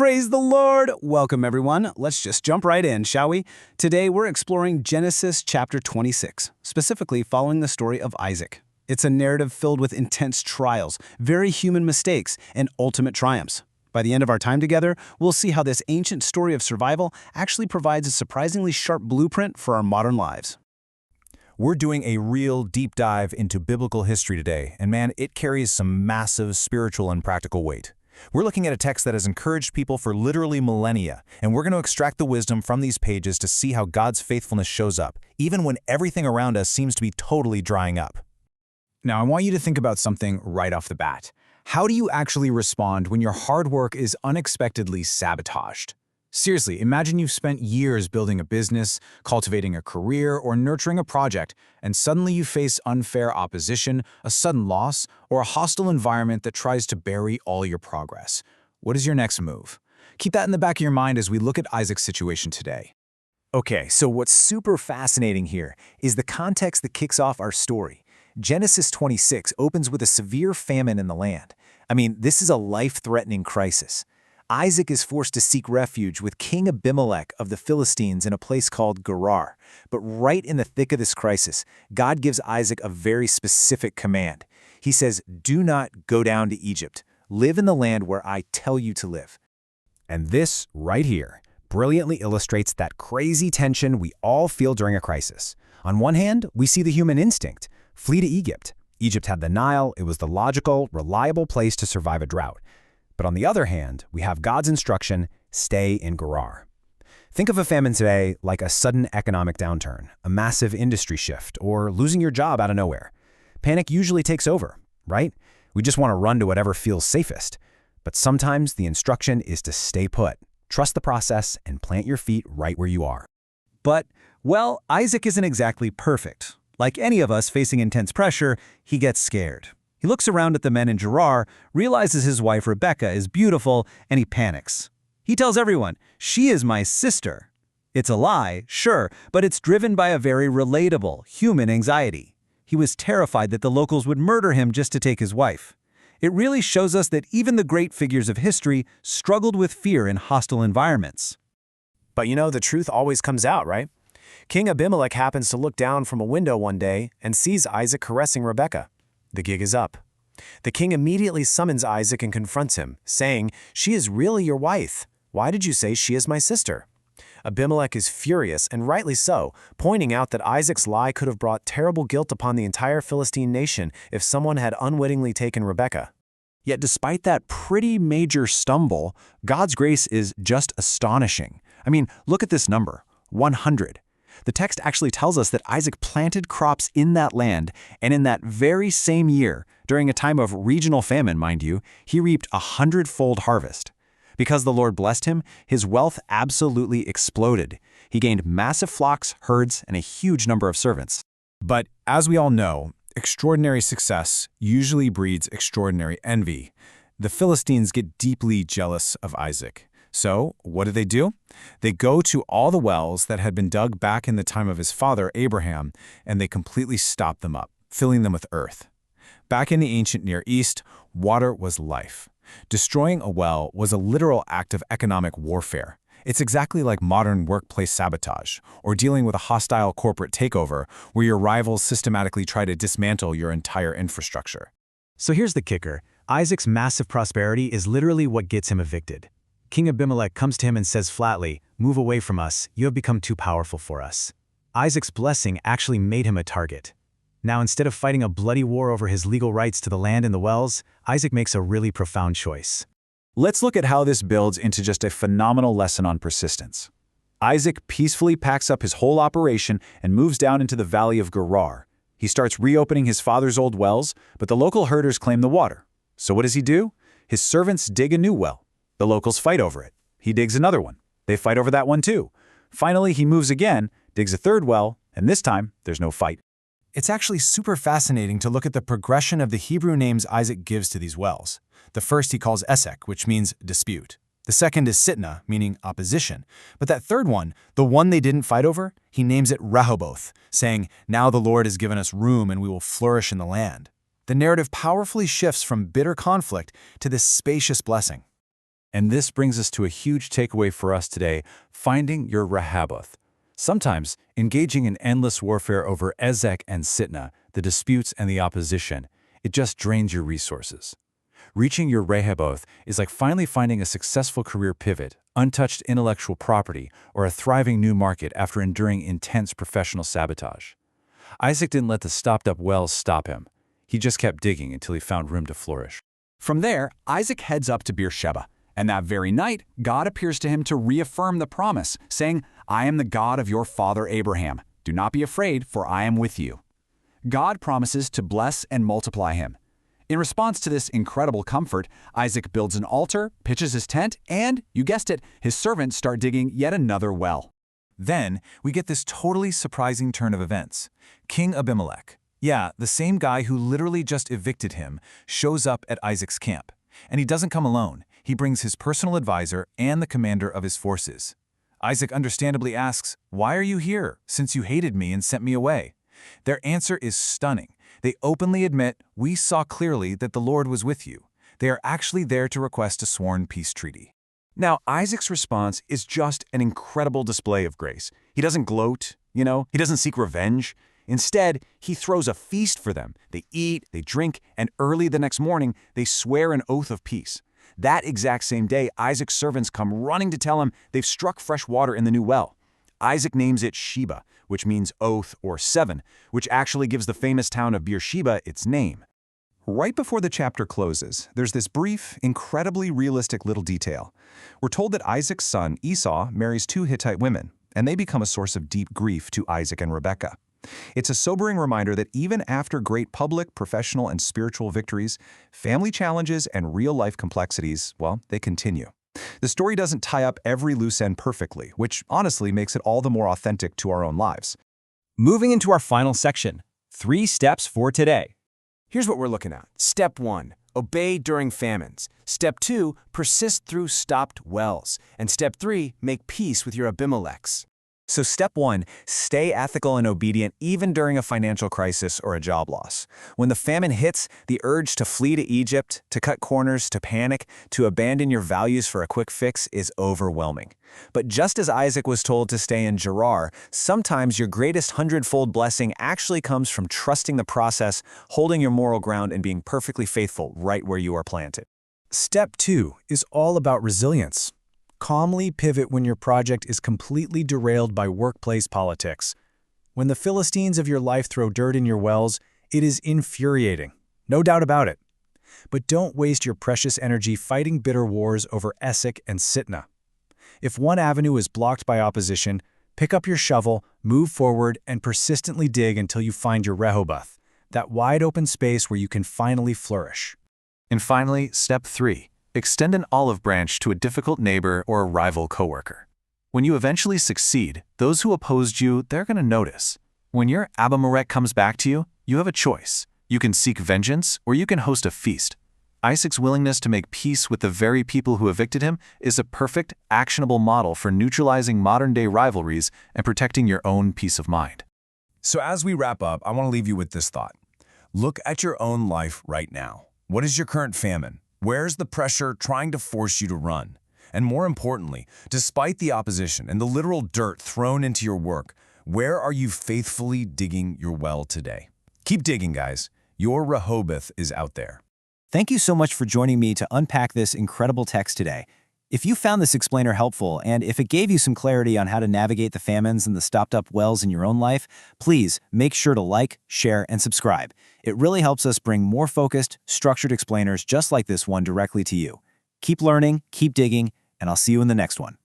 Praise the Lord! Welcome, everyone. Let's just jump right in, shall we? Today, we're exploring Genesis chapter 26, specifically following the story of Isaac. It's a narrative filled with intense trials, very human mistakes, and ultimate triumphs. By the end of our time together, we'll see how this ancient story of survival actually provides a surprisingly sharp blueprint for our modern lives. We're doing a real deep dive into biblical history today, and man, it carries some massive spiritual and practical weight. We're looking at a text that has encouraged people for literally millennia, and we're going to extract the wisdom from these pages to see how God's faithfulness shows up, even when everything around us seems to be totally drying up. Now, I want you to think about something right off the bat. How do you actually respond when your hard work is unexpectedly sabotaged? Seriously, imagine you've spent years building a business, cultivating a career, or nurturing a project, and suddenly you face unfair opposition, a sudden loss, or a hostile environment that tries to bury all your progress. What is your next move? Keep that in the back of your mind as we look at Isaac's situation today. Okay, so what's super fascinating here is the context that kicks off our story. Genesis 26 opens with a severe famine in the land. I mean, this is a life-threatening crisis. Isaac is forced to seek refuge with King Abimelech of the Philistines in a place called Gerar. But right in the thick of this crisis, God gives Isaac a very specific command. He says, "Do not go down to Egypt. Live in the land where I tell you to live." And this, right here, brilliantly illustrates that crazy tension we all feel during a crisis. On one hand, we see the human instinct. Flee to Egypt. Egypt had the Nile. It was the logical, reliable place to survive a drought. But on the other hand, we have God's instruction, stay in Gerar. Think of a famine today like a sudden economic downturn, a massive industry shift, or losing your job out of nowhere. Panic usually takes over, right? We just want to run to whatever feels safest. But sometimes the instruction is to stay put, trust the process, and plant your feet right where you are. But, well, Isaac isn't exactly perfect. Like any of us facing intense pressure, he gets scared. He looks around at the men in Gerar, realizes his wife Rebekah is beautiful, and he panics. He tells everyone, "She is my sister." It's a lie, sure, but it's driven by a very relatable, human anxiety. He was terrified that the locals would murder him just to take his wife. It really shows us that even the great figures of history struggled with fear in hostile environments. But you know, the truth always comes out, right? King Abimelech happens to look down from a window one day and sees Isaac caressing Rebekah. The gig is up. The king immediately summons Isaac and confronts him, saying, "She is really your wife. Why did you say she is my sister?" Abimelech is furious, and rightly so, pointing out that Isaac's lie could have brought terrible guilt upon the entire Philistine nation if someone had unwittingly taken Rebekah. Yet despite that pretty major stumble, God's grace is just astonishing. I mean, look at this number, 100. The text actually tells us that Isaac planted crops in that land, and in that very same year, during a time of regional famine, mind you, he reaped a 100-fold harvest. Because the Lord blessed him, his wealth absolutely exploded. He gained massive flocks, herds, and a huge number of servants. But as we all know, extraordinary success usually breeds extraordinary envy. The Philistines get deeply jealous of Isaac. So, what do? They go to all the wells that had been dug back in the time of his father, Abraham, and they completely stop them up, filling them with earth. Back in the ancient Near East, water was life. Destroying a well was a literal act of economic warfare. It's exactly like modern workplace sabotage, or dealing with a hostile corporate takeover where your rivals systematically try to dismantle your entire infrastructure. So here's the kicker. Isaac's massive prosperity is literally what gets him evicted. King Abimelech comes to him and says flatly, "Move away from us, you have become too powerful for us." Isaac's blessing actually made him a target. Now, instead of fighting a bloody war over his legal rights to the land and the wells, Isaac makes a really profound choice. Let's look at how this builds into just a phenomenal lesson on persistence. Isaac peacefully packs up his whole operation and moves down into the valley of Gerar. He starts reopening his father's old wells, but the local herders claim the water. So what does he do? His servants dig a new well. The locals fight over it. He digs another one. They fight over that one too. Finally, he moves again, digs a third well, and this time, there's no fight. It's actually super fascinating to look at the progression of the Hebrew names Isaac gives to these wells. The first he calls Esek, which means dispute. The second is Sitna, meaning opposition. But that third one, the one they didn't fight over, he names it Rehoboth, saying, "Now the Lord has given us room and we will flourish in the land." The narrative powerfully shifts from bitter conflict to this spacious blessing. And this brings us to a huge takeaway for us today, finding your Rehoboth. Sometimes, engaging in endless warfare over Ezek and Sitnah, the disputes and the opposition, it just drains your resources. Reaching your Rehoboth is like finally finding a successful career pivot, untouched intellectual property, or a thriving new market after enduring intense professional sabotage. Isaac didn't let the stopped-up wells stop him. He just kept digging until he found room to flourish. From there, Isaac heads up to Beersheba, and that very night, God appears to him to reaffirm the promise, saying, "I am the God of your father Abraham. Do not be afraid, for I am with you." God promises to bless and multiply him. In response to this incredible comfort, Isaac builds an altar, pitches his tent, and, you guessed it, his servants start digging yet another well. Then, we get this totally surprising turn of events. King Abimelech, yeah, the same guy who literally just evicted him, shows up at Isaac's camp. And he doesn't come alone. He brings his personal advisor and the commander of his forces. Isaac understandably asks, "Why are you here, since you hated me and sent me away?" Their answer is stunning. They openly admit, "We saw clearly that the Lord was with you." They are actually there to request a sworn peace treaty. Now, Isaac's response is just an incredible display of grace. He doesn't gloat, he doesn't seek revenge. Instead, he throws a feast for them. They eat, they drink, and early the next morning, they swear an oath of peace. That exact same day, Isaac's servants come running to tell him they've struck fresh water in the new well. Isaac names it Sheba, which means oath or seven, which actually gives the famous town of Beersheba its name. Right before the chapter closes, there's this brief, incredibly realistic little detail. We're told that Isaac's son, Esau, marries 2 Hittite women, and they become a source of deep grief to Isaac and Rebekah. It's a sobering reminder that even after great public, professional, and spiritual victories, family challenges and real-life complexities, well, they continue. The story doesn't tie up every loose end perfectly, which honestly makes it all the more authentic to our own lives. Moving into our final section, 3 steps for today. Here's what we're looking at. Step 1, obey during famines. Step 2, persist through stopped wells. And step 3, make peace with your Abimelechs. So step 1, stay ethical and obedient even during a financial crisis or a job loss. When the famine hits, the urge to flee to Egypt, to cut corners, to panic, to abandon your values for a quick fix is overwhelming. But just as Isaac was told to stay in Gerar, sometimes your greatest 100-fold blessing actually comes from trusting the process, holding your moral ground, and being perfectly faithful right where you are planted. Step 2 is all about resilience. Calmly pivot when your project is completely derailed by workplace politics. When the Philistines of your life throw dirt in your wells, it is infuriating, no doubt about it. But don't waste your precious energy fighting bitter wars over Esek and Sitnah. If one avenue is blocked by opposition, pick up your shovel, move forward, and persistently dig until you find your Rehoboth, that wide-open space where you can finally flourish. And finally, step 3. Extend an olive branch to a difficult neighbor or a rival coworker. When you eventually succeed, those who opposed you, they're going to notice. When your Abimelech comes back to you, you have a choice. You can seek vengeance or you can host a feast. Isaac's willingness to make peace with the very people who evicted him is a perfect, actionable model for neutralizing modern-day rivalries and protecting your own peace of mind. So as we wrap up, I want to leave you with this thought. Look at your own life right now. What is your current famine? Where's the pressure trying to force you to run? And more importantly, despite the opposition and the literal dirt thrown into your work, where are you faithfully digging your well today? Keep digging, guys. Your Rehoboth is out there. Thank you so much for joining me to unpack this incredible text today. If you found this explainer helpful, and if it gave you some clarity on how to navigate the famines and the stopped-up wells in your own life, please make sure to like, share, and subscribe. It really helps us bring more focused, structured explainers just like this one directly to you. Keep learning, keep digging, and I'll see you in the next one.